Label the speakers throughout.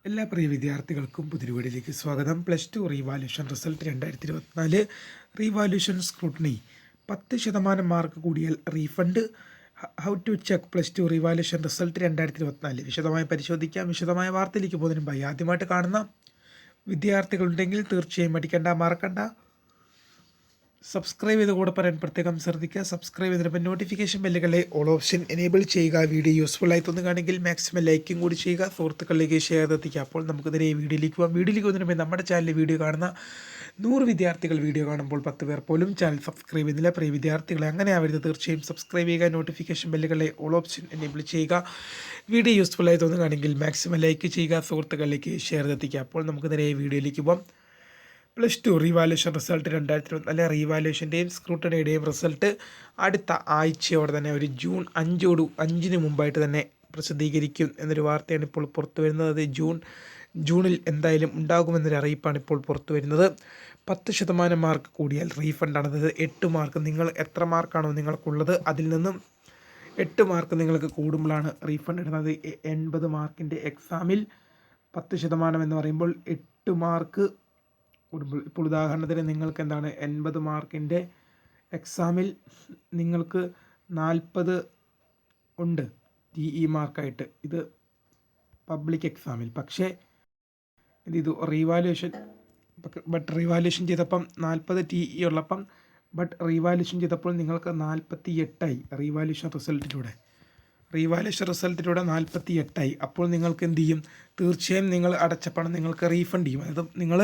Speaker 1: എല്ലാ പ്രിയ വിദ്യാർത്ഥികൾക്കും പുതിയ വീഡിയോയിലേക്ക് സ്വാഗതം. +2 revaluation result 2024 revaluation scrutiny 10% mark കൂടിയാൽ refund. How to check +2 revaluation result 2024 വിശദമായി പരിശോധിക്കാം. വിശദമായ വാർത്തയിലേക്ക് പോകുന്നതിന് മുമ്പായി ആദ്യമായിട്ട് കാണുന്ന വിദ്യാർത്ഥികളുണ്ടെങ്കിൽ തീർച്ചയായും മടിക്കണ്ട, മറക്കണ്ട, സബ്സ്ക്രൈബ് ചെയ്ത് കൂടെ പറയാൻ പ്രത്യേകം ശ്രദ്ധിക്കുക. സബ്സ്ക്രൈബ് ചെയ്തപ്പോൾ നോട്ടിഫിക്കേഷൻ ബെല്ലുകളെ ഓൾ ഓപ്ഷൻ എനേബിൾ ചെയ്യുക. വീഡിയോ യൂസ്ഫുൾ ആയി തോന്നുകയാണെങ്കിൽ മാക്സിമം ലൈക്കും കൂടി ചെയ്യുക, സുഹൃത്തുക്കളിലേക്ക് ഷെയർ ചെയ്തെത്തിക്കുക. അപ്പോൾ നമുക്ക് നേരെ വീഡിയോയിലേക്ക് പോകാം. വീഡിയോയിലേക്ക് പോകുന്നതിന് നമ്മുടെ ചാനലിൽ വീഡിയോ കാണുന്ന 100 വിദ്യാർത്ഥികൾ വീഡിയോ കാണുമ്പോൾ 10 പേർ പോലും ചാനൽ സബ്സ്ക്രൈബ് ചെയ്യുന്നില്ല. പ്രിയ വിദ്യാർത്ഥികളെ അങ്ങനെ ആവരുത്, തീർച്ചയായും സബ്സ്ക്രൈബ് ചെയ്യുക, നോട്ടിഫിക്കേഷൻ ബെല്ലുകളെ ഓൾ ഓപ്ഷൻ എനേബിൾ ചെയ്യുക. വീഡിയോ യൂസ്ഫുൾ ആയി തോന്നുകയാണെങ്കിൽ മാക്സിമം ലൈക്ക് ചെയ്യുക, സുഹൃത്തുക്കളിലേക്ക് ഷെയർ ചെയ്തെത്തിക്കുക. അപ്പോൾ നമുക്ക് നേരെ വീഡിയോയിലേക്ക് പോകാം. +2 റീവാല്യൂഷൻ റിസൾട്ട് 2024 റീവാല്യൂഷൻ്റെയും സ്ക്രൂട്ടണിയുടെയും റിസൾട്ട് അടുത്ത ആഴ്ചയോടെ തന്നെ ഒരു ജൂൺ 5 മുമ്പായിട്ട് തന്നെ പ്രസിദ്ധീകരിക്കും എന്നൊരു വാർത്തയാണ് ഇപ്പോൾ പുറത്തു വരുന്നത്. അത് ജൂണിൽ എന്തായാലും ഉണ്ടാകുമെന്നൊരു അറിയിപ്പാണ് ഇപ്പോൾ പുറത്തു വരുന്നത്. 10% മാർക്ക് കൂടിയാൽ റീഫണ്ടാണ്. അതായത് 8 മാർക്ക്, നിങ്ങൾ എത്ര മാർക്കാണോ നിങ്ങൾക്കുള്ളത് അതിൽ നിന്നും 8 മാർക്ക് നിങ്ങൾക്ക് കൂടുമ്പോഴാണ് റീഫണ്ട് ഇടുന്നത്. 80 മാർക്കിൻ്റെ എക്സാമിൽ 10% എന്ന് പറയുമ്പോൾ 8 മാർക്ക് കൂടുമ്പോൾ, ഇപ്പോൾ ഉദാഹരണത്തിന് നിങ്ങൾക്ക് എന്താണ് 80 മാർക്കിൻ്റെ എക്സാമിൽ നിങ്ങൾക്ക് 40 ഉണ്ട് TE മാർക്കായിട്ട്, ഇത് പബ്ലിക് എക്സാമിൽ. പക്ഷേ ഇത് റീവാല്യൂഷൻ റീവാല്യൂഷൻ ചെയ്തപ്പം 40 TE ഉള്ളപ്പം റീവാല്യൂഷൻ ചെയ്തപ്പോൾ നിങ്ങൾക്ക് 48ആയി. റീവാല്യൂഷൻ റിസൾട്ടിലൂടെ 48ആയി. അപ്പോൾ നിങ്ങൾക്ക് എന്ത് ചെയ്യും? തീർച്ചയായും നിങ്ങൾ അടച്ച പണം നിങ്ങൾക്ക് റീഫണ്ട് ചെയ്യും. അതായത് നിങ്ങൾ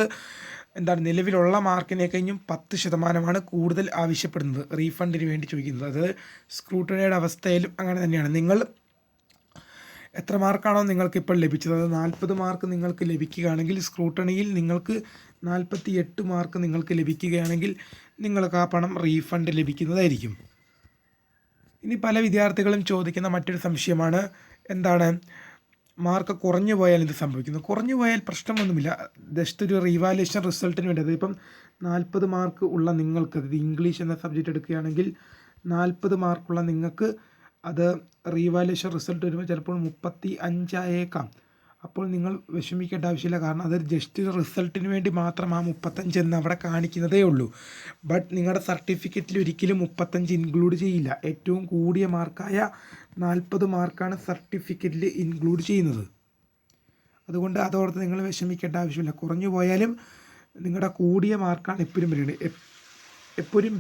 Speaker 1: നിലവിലുള്ള മാർക്കിനെ കഴിഞ്ഞും 10% കൂടുതൽ ആവശ്യപ്പെടുന്നത്, റീഫണ്ടിന് വേണ്ടി ചോദിക്കുന്നത്. അത് സ്ക്രൂട്ടണിയുടെ അവസ്ഥയിലും അങ്ങനെ തന്നെയാണ്. നിങ്ങൾ എത്ര മാർക്കാണോ നിങ്ങൾക്ക് ഇപ്പോൾ ലഭിച്ചത്, അത് 40 മാർക്ക് നിങ്ങൾക്ക് ലഭിക്കുകയാണെങ്കിൽ, സ്ക്രൂട്ടണിയിൽ നിങ്ങൾക്ക് 48 മാർക്ക് നിങ്ങൾക്ക് ലഭിക്കുകയാണെങ്കിൽ നിങ്ങൾക്ക് ആ പണം റീഫണ്ട് ലഭിക്കുന്നതായിരിക്കും. ഇനി പല വിദ്യാർത്ഥികളും ചോദിക്കുന്ന മറ്റൊരു സംശയമാണ്, മാർക്ക് കുറഞ്ഞു പോയാൽ എന്ത് സംഭവിക്കുന്നു? കുറഞ്ഞു പോയാൽ പ്രശ്നമൊന്നുമില്ല. ജസ്റ്റ് ഒരു റീവാല്യൂഷൻ റിസൾട്ടിന് വേണ്ടി, അതിപ്പം 40 മാർക്ക് ഉള്ള നിങ്ങൾക്ക്, അതായത് ഇംഗ്ലീഷ് എന്ന സബ്ജക്റ്റ് എടുക്കുകയാണെങ്കിൽ 40 മാർക്കുള്ള നിങ്ങൾക്ക് അത് റീവാല്യൂഷൻ റിസൾട്ട് വരുമ്പോൾ ചിലപ്പോൾ 35 ആയേക്കാം. അപ്പോൾ നിങ്ങൾ വിഷമിക്കേണ്ട ആവശ്യമില്ല. കാരണം അത് ജസ്റ്റ് റിസൾട്ടിന് വേണ്ടി മാത്രം ആ 35 എന്ന് അവിടെ കാണിക്കുന്നതേ ഉള്ളൂ. നിങ്ങളുടെ സർട്ടിഫിക്കറ്റിൽ ഒരിക്കലും 35 ഇൻക്ലൂഡ് ചെയ്യില്ല. ഏറ്റവും കൂടിയ മാർക്കായ 40 മാർക്കാണ് സർട്ടിഫിക്കറ്റിൽ ഇൻക്ലൂഡ് ചെയ്യുന്നത്. അതുകൊണ്ട് അതോർത്ത് നിങ്ങൾ വിഷമിക്കേണ്ട ആവശ്യമില്ല. കുറഞ്ഞു പോയാലും നിങ്ങളുടെ കൂടിയ മാർക്കാണ് എപ്പോഴും വരുന്നത്. എപ്പോഴും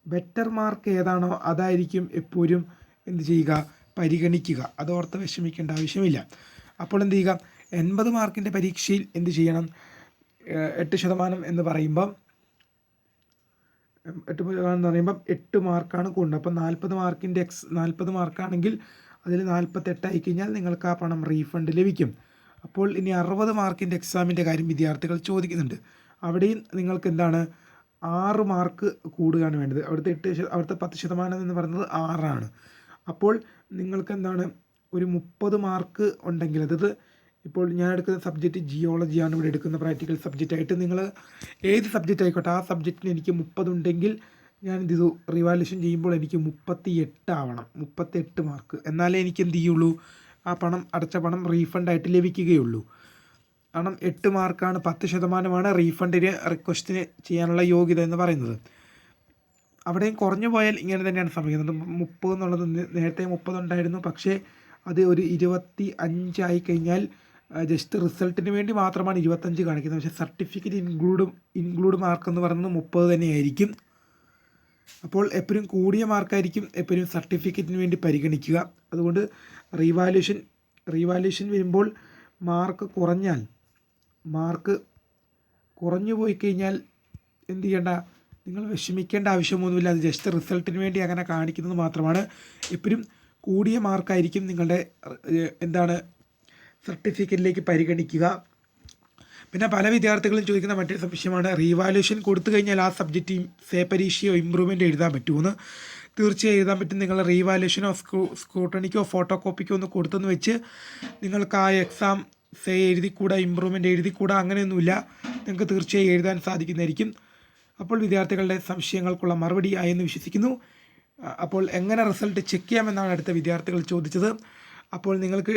Speaker 1: ബെറ്റർ മാർക്ക് ഏതാണോ അതായിരിക്കും എപ്പോഴും എന്ത് ചെയ്യുക, പരിഗണിക്കുക. അതോർത്ത് വിഷമിക്കേണ്ട ആവശ്യമില്ല. അപ്പോൾ എന്ത് ചെയ്യുക, 80 മാർക്കിൻ്റെ പരീക്ഷയിൽ എന്ത് ചെയ്യണം? 8% എന്ന് പറയുമ്പം 8 മാർക്കാണ് കൂടുന്നത്. അപ്പം 40 മാർക്കാണെങ്കിൽ അതിൽ 48 ആയി കഴിഞ്ഞാൽ നിങ്ങൾക്ക് ആ പണം റീഫണ്ട് ലഭിക്കും. അപ്പോൾ ഇനി 60 മാർക്കിൻ്റെ എക്സാമിൻ്റെ കാര്യം വിദ്യാർത്ഥികൾ ചോദിക്കുന്നുണ്ട്. അവിടെയും നിങ്ങൾക്ക് 6 മാർക്ക് കൂടുകയാണ് വേണ്ടത്. അവിടുത്തെ 10% എന്ന് പറയുന്നത് 6 ആണ്. അപ്പോൾ നിങ്ങൾക്ക് ഒരു 30 മാർക്ക് ഉണ്ടെങ്കിൽ, അതായത് ഇപ്പോൾ ഞാൻ എടുക്കുന്ന സബ്ജക്റ്റ് ജിയോളജിയാണ് ഇവിടെ എടുക്കുന്ന പ്രാക്ടിക്കൽ സബ്ജക്റ്റായിട്ട്. നിങ്ങൾ ഏത് സബ്ജക്റ്റ് ആയിക്കോട്ടെ, ആ സബ്ജക്റ്റിന് എനിക്ക് 30 ഉണ്ടെങ്കിൽ ഞാൻ എന്ത് ചെയ്തു, റിവാല്യൂഷൻ ചെയ്യുമ്പോൾ എനിക്ക് 38 ആവണം. 38 മാർക്ക്, എന്നാലേ എനിക്ക് എന്ത് ചെയ്യുള്ളൂ, ആ അടച്ച പണം റീഫണ്ടായിട്ട് ലഭിക്കുകയുള്ളൂ. കാരണം 8 മാർക്കാണ്, 10%മാണ് റീഫണ്ടിന് റിക്വസ്റ്റിന് ചെയ്യാനുള്ള യോഗ്യത എന്ന് പറയുന്നത്. അവിടെയും കുറഞ്ഞു പോയാൽ ഇങ്ങനെ തന്നെയാണ് സംഭവിക്കുന്നത്. 30 എന്നുള്ളത് നേരത്തെ 30 ഉണ്ടായിരുന്നു, പക്ഷേ അത് ഒരു 25 ആയി കഴിഞ്ഞാൽ ജസ്റ്റ് റിസൾട്ടിന് വേണ്ടി മാത്രമാണ് 25 കാണിക്കുന്നത്. പക്ഷേ സർട്ടിഫിക്കറ്റ് ഇൻക്ലൂഡ് മാർക്ക് എന്ന് പറയുന്നത് 30 തന്നെയായിരിക്കും. അപ്പോൾ എപ്പോഴും കൂടിയ മാർക്കായിരിക്കും എപ്പോഴും സർട്ടിഫിക്കറ്റിന് വേണ്ടി പരിഗണിക്കുക. അതുകൊണ്ട് റീവാല്യൂഷൻ വരുമ്പോൾ മാർക്ക് കുറഞ്ഞു പോയി കഴിഞ്ഞാൽ എന്ത് ചെയ്യേണ്ട, നിങ്ങൾ വിഷമിക്കേണ്ട ആവശ്യമൊന്നുമില്ല. അത് ജസ്റ്റ് റിസൾട്ടിന് വേണ്ടി അങ്ങനെ കാണിക്കുന്നത് മാത്രമാണ്. എപ്പോഴും കൂടിയ മാർക്കായിരിക്കും നിങ്ങളുടെ സർട്ടിഫിക്കറ്റിലേക്ക് പരിഗണിക്കുക. പിന്നെ പല വിദ്യാർത്ഥികളും ചോദിക്കുന്ന മറ്റൊരു സംശയമാണ്, റീവാല്യൂഷൻ കൊടുത്തു കഴിഞ്ഞാൽ ആ സബ്ജക്റ്റ് പരീക്ഷയോ ഇമ്പ്രൂവ്മെൻ്റ് എഴുതാൻ പറ്റുമെന്ന്. തീർച്ചയായും എഴുതാൻ പറ്റും. നിങ്ങൾ റീവാല്യൂഷനോ സ്ക്രൂട്ടണിക്കോ ഫോട്ടോ കോപ്പിക്കോ ഒന്ന് കൊടുത്തെന്ന് വെച്ച് നിങ്ങൾക്ക് ആ എക്സാം എഴുതിക്കൂടാ, ഇമ്പ്രൂവ്മെൻ്റ് എഴുതിക്കൂടാ, അങ്ങനെയൊന്നുമില്ല. നിങ്ങൾക്ക് തീർച്ചയായും എഴുതാൻ സാധിക്കുന്നതായിരിക്കും. അപ്പോൾ വിദ്യാർത്ഥികളുടെ സംശയങ്ങൾക്കുള്ള മറുപടി ആയെന്ന് വിശ്വസിക്കുന്നു. അപ്പോൾ എങ്ങനെ റിസൾട്ട് ചെക്ക് ചെയ്യാമെന്നാണ് അടുത്ത വിദ്യാർത്ഥികൾ ചോദിച്ചത്. അപ്പോൾ നിങ്ങൾക്ക്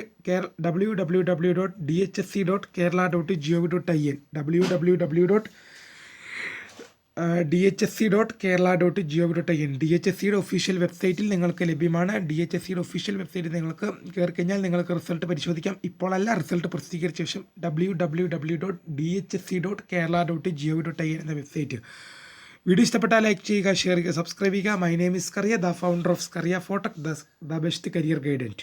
Speaker 1: www.dhsc.kerala.gov.in www.dhsc.kerala.gov.in DHSCയുടെ ഒഫീഷ്യൽ വെബ്സൈറ്റിൽ നിങ്ങൾക്ക് ലഭ്യമാണ്. DHSCയുടെ ഒഫീഷ്യൽ വെബ്സൈറ്റിൽ നിങ്ങൾക്ക് കയറി കഴിഞ്ഞാൽ നിങ്ങൾക്ക് റിസൾട്ട് പരിശോധിക്കാം. ഇപ്പോഴല്ല, റിസൾട്ട് പ്രസിദ്ധീകരിച്ച ശേഷം www.dhsc.kerala.gov.in എന്ന വെബ്സൈറ്റ്. വീഡിയോ ഇഷ്ടപ്പെട്ടാൽ ലൈക്ക് ചെയ്യുക, ഷെയർ ചെയ്യുക, സബ്സ്ക്രൈബ് ചെയ്യുക. My name is Kariya, the founder of Skaria Photech, the best career ഗൈഡൻറ്റ്.